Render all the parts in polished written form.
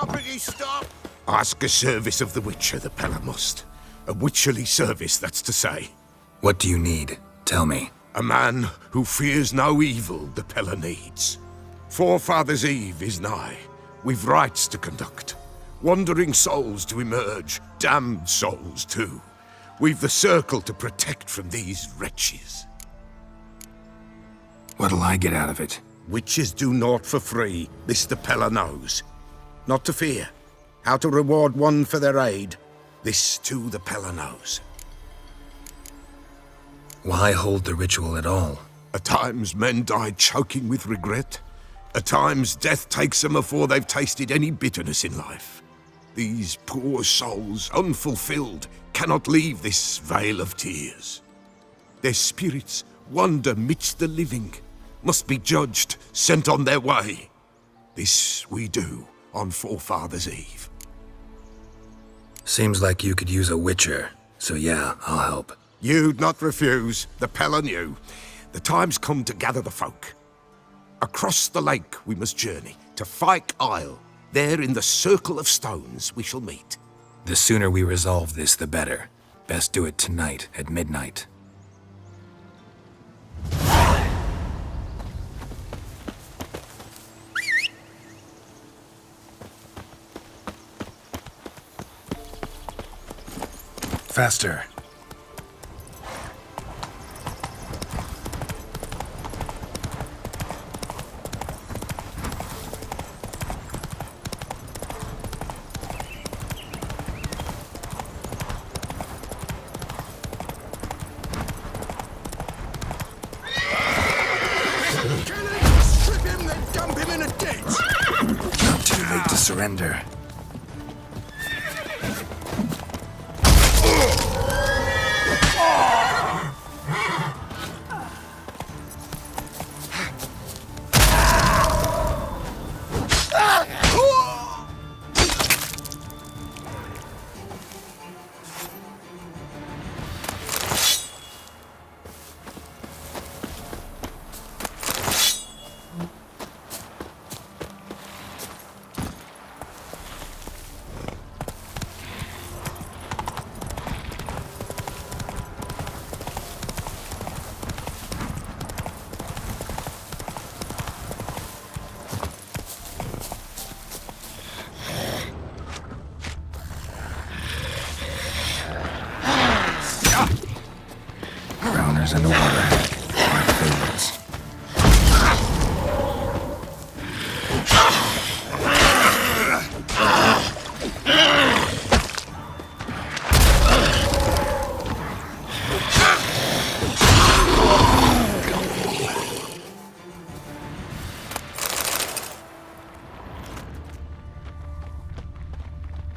Stoppity stop! Ask a service of the Witcher, the Pella must. A witcherly service, that's to say. What do you need? Tell me. A man who fears no evil the Pella needs. Forefathers' Eve is nigh. We've rites to conduct. Wandering souls to emerge, damned souls too. We've the circle to protect from these wretches. What'll I get out of it? Witches do naught for free, this the Pella knows. Not to fear. How to reward one for their aid, this too the Pella knows. Why hold the ritual at all? At times men die choking with regret. At times death takes them before they've tasted any bitterness in life. These poor souls, unfulfilled, cannot leave this vale of tears. Their spirits wander midst the living, must be judged, sent on their way. This we do on Forefathers' Eve. Seems like you could use a witcher, so yeah, I'll help. You'd not refuse, the Pella knew. The time's come to gather the folk. Across the lake we must journey, to Fyke Isle. There in the circle of stones we shall meet. The sooner we resolve this, the better. Best do it tonight at midnight. Faster. Strip him, then dump him in a ditch! Not too late to surrender. Browners in the water. My favorites.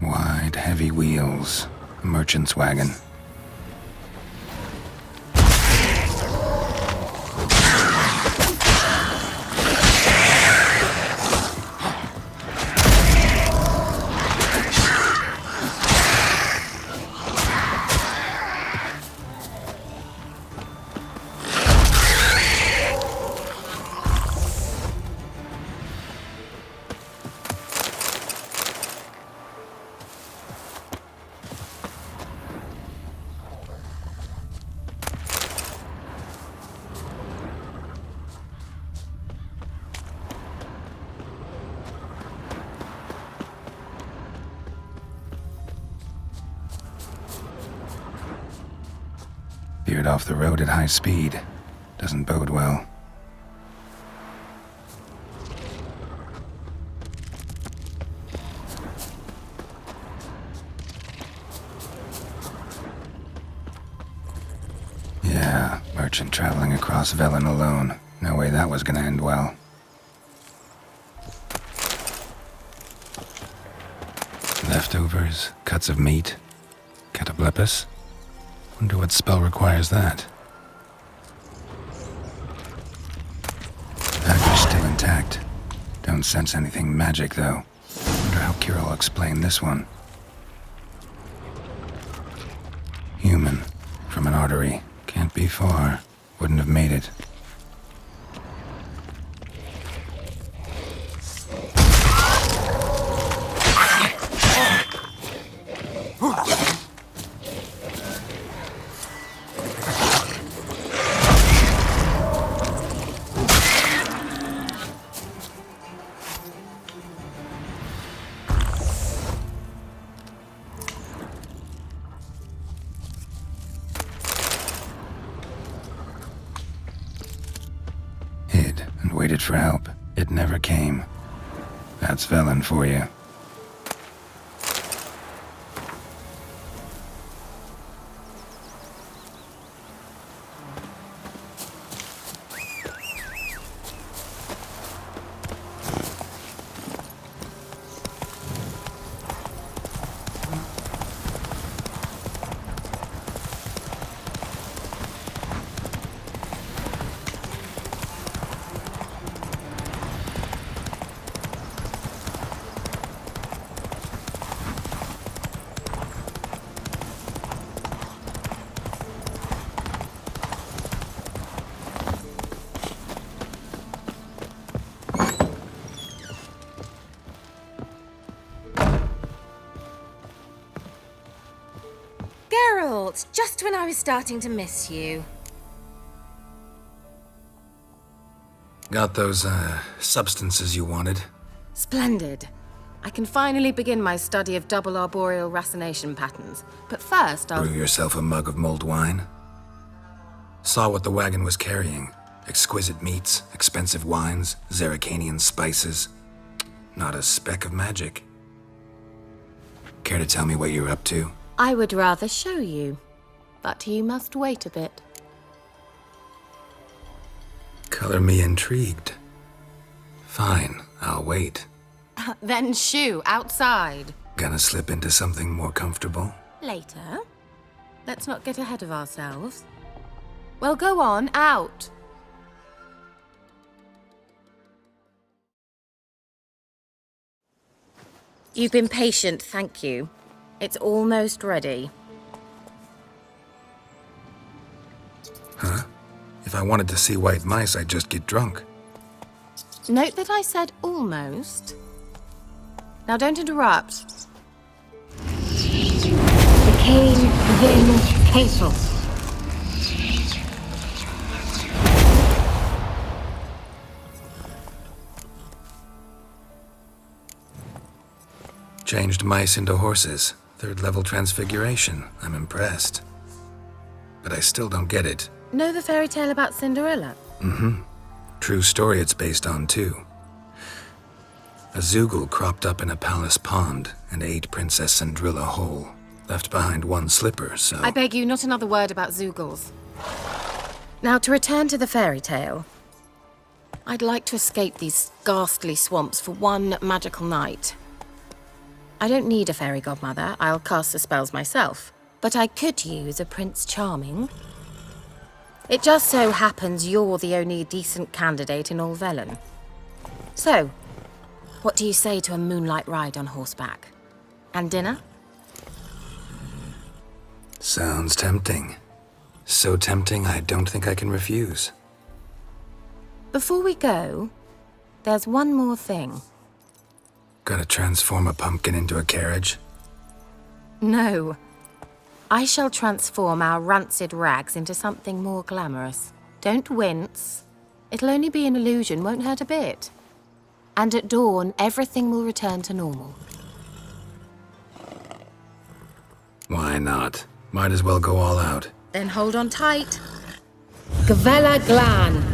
Wide, heavy wheels. A merchant's wagon. Veered off the road at high speed. Doesn't bode well. Yeah, merchant traveling across Velen alone. No way that was gonna end well. Leftovers, cuts of meat, cataplepis. Wonder what spell requires that. Package still intact. Don't sense anything magic, though. Wonder how Kira will explain this one. Human. From an artery. Can't be far. Wouldn't have made it. for help. It never came. That's Velen for you. Geralt, just when I was starting to miss you. Got those, substances you wanted? Splendid. I can finally begin my study of double arboreal racination patterns. But first, I'll... Brew yourself a mug of mulled wine? Saw what the wagon was carrying. Exquisite meats, expensive wines, Zerrikanian spices. Not a speck of magic. Care to tell me what you're up to? I would rather show you, but you must wait a bit. Color me intrigued. Fine, I'll wait. Then shoo, outside. Gonna slip into something more comfortable? Later. Let's not get ahead of ourselves. Well, go on, out. You've been patient, thank you. It's almost ready. Huh? If I wanted to see white mice, I'd just get drunk. Note that I said almost. Now don't interrupt. The Cane Vin Castle. Changed mice into horses. Third level transfiguration. I'm impressed. But I still don't get it. Know the fairy tale about Cinderella? Mm-hmm. True story it's based on, too. A Zoogle cropped up in a palace pond and ate Princess Cinderella whole. Left behind one slipper, so... I beg you, not another word about Zoogles. Now, to return to the fairy tale. I'd like to escape these ghastly swamps for one magical night. I don't need a fairy godmother. I'll cast the spells myself. But I could use a Prince Charming. It just so happens you're the only decent candidate in all Velen. So, what do you say to a moonlight ride on horseback? And dinner? Sounds tempting. So tempting, I don't think I can refuse. Before we go, there's one more thing. Gotta transform a pumpkin into a carriage? No. I shall transform our rancid rags into something more glamorous. Don't wince. It'll only be an illusion, won't hurt a bit. And at dawn, everything will return to normal. Why not? Might as well go all out. Then hold on tight. Gavella Glan.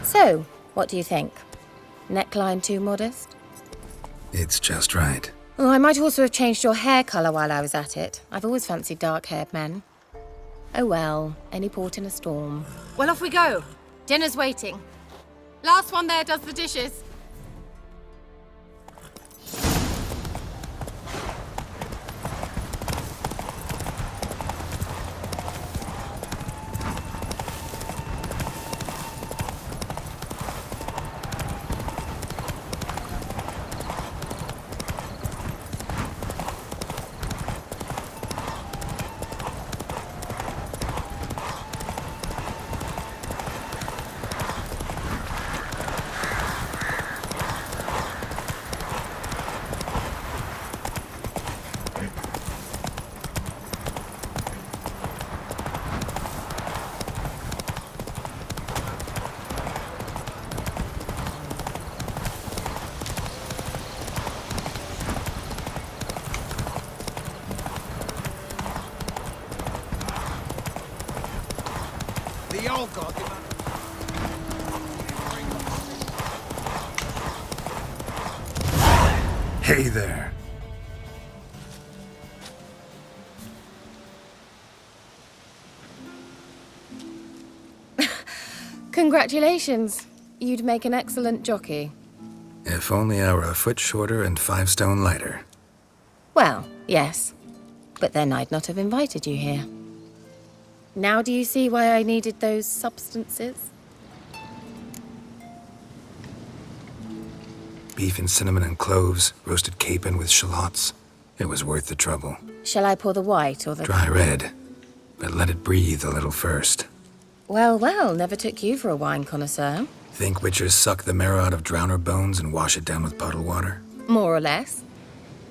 So, what do you think? Neckline too modest? It's just right. Oh, I might also have changed your hair colour while I was at it. I've always fancied dark-haired men. Oh well, any port in a storm. Well, off we go. Dinner's waiting. Last one there does the dishes. Hey there. Congratulations. You'd make an excellent jockey. If only I were a foot shorter and 5 stone lighter. Well, yes. But then I'd not have invited you here. Now do you see why I needed those substances? Beef and cinnamon and cloves, roasted capon with shallots. It was worth the trouble. Shall I pour the white or the... Dry red, but let it breathe a little first. Well, well, never took you for a wine connoisseur. Think witchers suck the marrow out of drowner bones and wash it down with puddle water? More or less.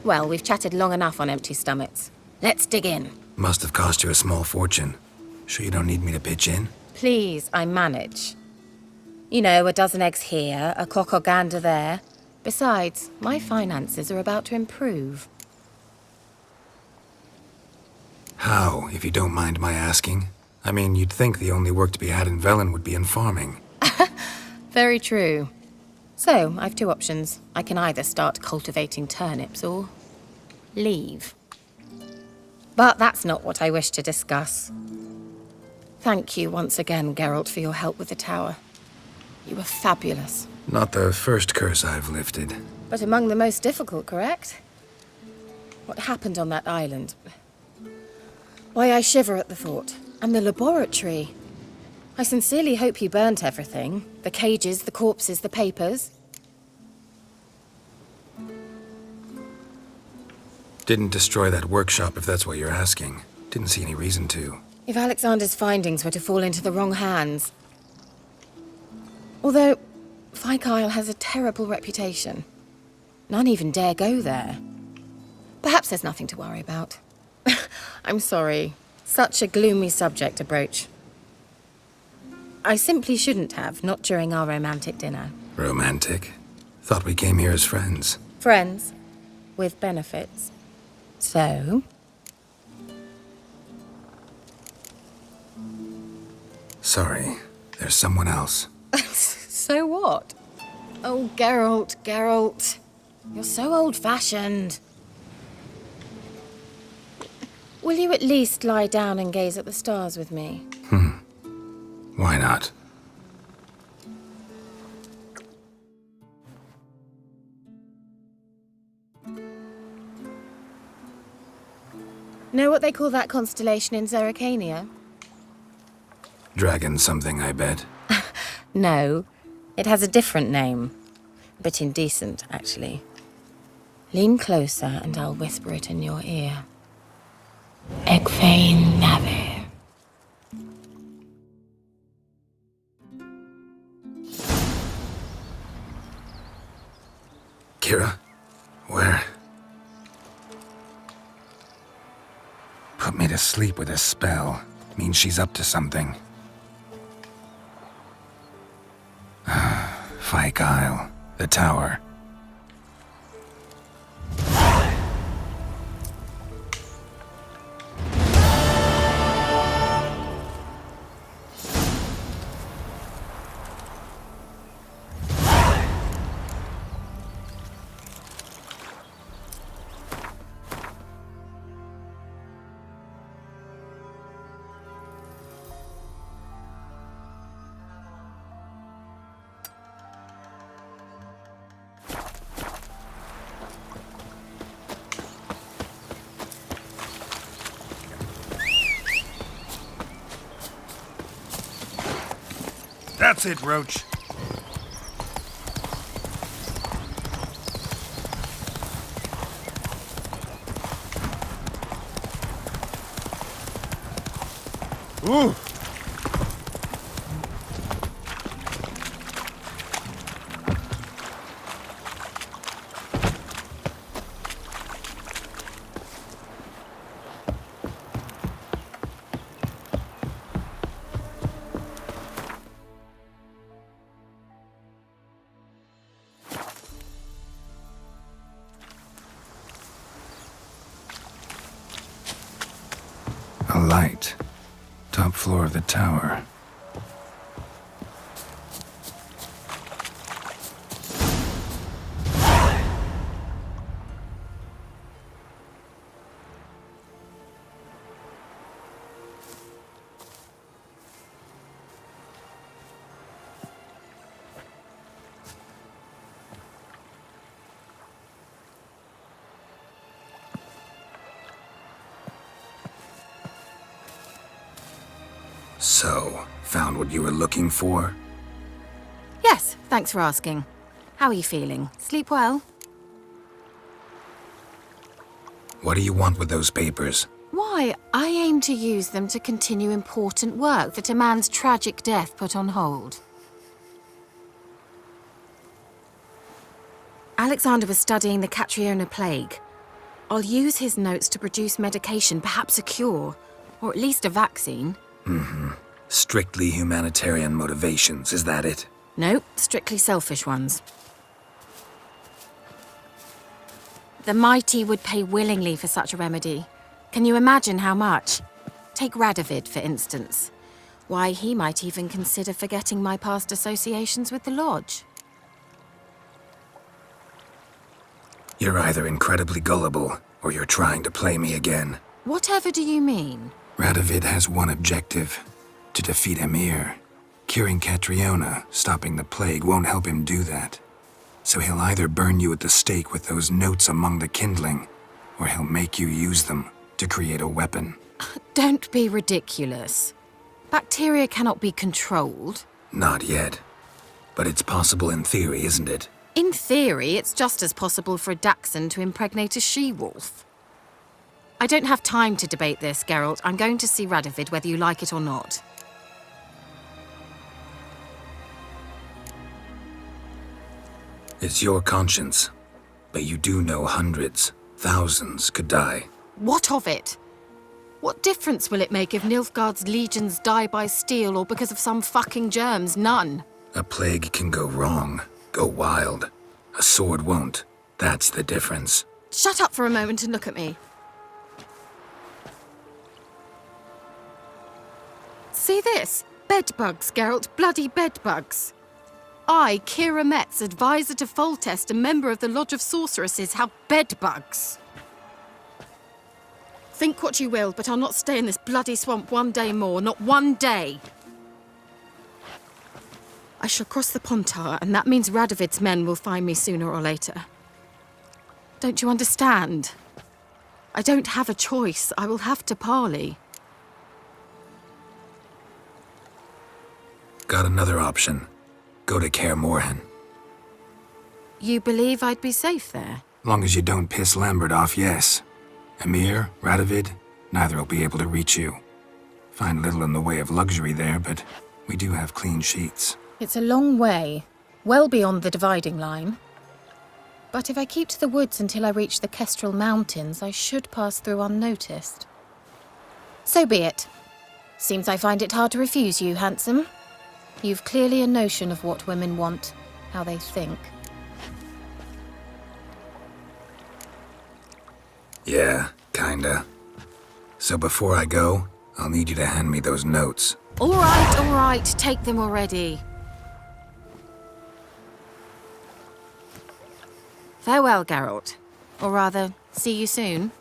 Well, we've chatted long enough on empty stomachs. Let's dig in. Must have cost you a small fortune. Sure you don't need me to pitch in? Please, I manage. You know, a dozen eggs here, a cock or gander there. Besides, my finances are about to improve. How, if you don't mind my asking? I mean, you'd think the only work to be had in Velen would be in farming. Very true. So, I've two options. I can either start cultivating turnips or leave. But that's not what I wish to discuss. Thank you once again, Geralt, for your help with the tower. You were fabulous. Not the first curse I've lifted. But among the most difficult, correct? What happened on that island? Why, I shiver at the thought. And the laboratory. I sincerely hope you burnt everything. The cages, the corpses, the papers. Didn't destroy that workshop, if that's what you're asking. Didn't see any reason to. If Alexander's findings were to fall into the wrong hands. Although, Fyke Isle has a terrible reputation. None even dare go there. Perhaps there's nothing to worry about. I'm sorry. Such a gloomy subject to broach. I simply shouldn't have, not during our romantic dinner. Romantic? Thought we came here as friends. Friends. With benefits. So? Sorry, there's someone else. So what? Oh, Geralt, Geralt. You're so old-fashioned. Will you at least lie down and gaze at the stars with me? Why not? Know what they call that constellation in Zerrikania? Dragon something, I bet. No, it has a different name. A bit indecent, actually. Lean closer and I'll whisper it in your ear. Egfain Nave. Kira? Where? Put me to sleep with a spell. Means she's up to something. Fyke Isle. The tower. That's it, Roach. Ooh. A light. Top floor of the tower. So, found what you were looking for? Yes, thanks for asking. How are you feeling? Sleep well? What do you want with those papers? Why, I aim to use them to continue important work that a man's tragic death put on hold. Alexander was studying the Catriona plague. I'll use his notes to produce medication, perhaps a cure, or at least a vaccine. Strictly humanitarian motivations, is that it? Nope, strictly selfish ones. The mighty would pay willingly for such a remedy. Can you imagine how much? Take Radovid, for instance. Why, he might even consider forgetting my past associations with the Lodge. You're either incredibly gullible, or you're trying to play me again. Whatever do you mean? Radovid has one objective: to defeat Emir. Curing Catriona, stopping the plague, won't help him do that. So he'll either burn you at the stake with those notes among the kindling, or he'll make you use them to create a weapon. Don't be ridiculous. Bacteria cannot be controlled. Not yet. But it's possible in theory, isn't it? In theory, it's just as possible for a Dachshund to impregnate a she-wolf. I don't have time to debate this, Geralt. I'm going to see Radovid whether you like it or not. It's your conscience. But you do know hundreds, thousands could die. What of it? What difference will it make if Nilfgaard's legions die by steel or because of some fucking germs? None. A plague can go wrong, go wild. A sword won't. That's the difference. Shut up for a moment and look at me. See this? Bedbugs, Geralt. Bloody bedbugs. I, Kira Metz, advisor to Foltest, a member of the Lodge of Sorceresses, have bedbugs. Think what you will, but I'll not stay in this bloody swamp one day more. Not one day. I shall cross the Pontar, and that means Radovid's men will find me sooner or later. Don't you understand? I don't have a choice. I will have to parley. Got another option. Go to Kaer Morhen. You believe I'd be safe there? Long as you don't piss Lambert off, yes. Emir, Radovid, neither will be able to reach you. Find little in the way of luxury there, but we do have clean sheets. It's a long way, well beyond the dividing line. But if I keep to the woods until I reach the Kestrel Mountains, I should pass through unnoticed. So be it. Seems I find it hard to refuse you, handsome. You've clearly a notion of what women want, how they think. Yeah, kinda. So before I go, I'll need you to hand me those notes. All right, take them already. Farewell, Geralt. Or rather, see you soon.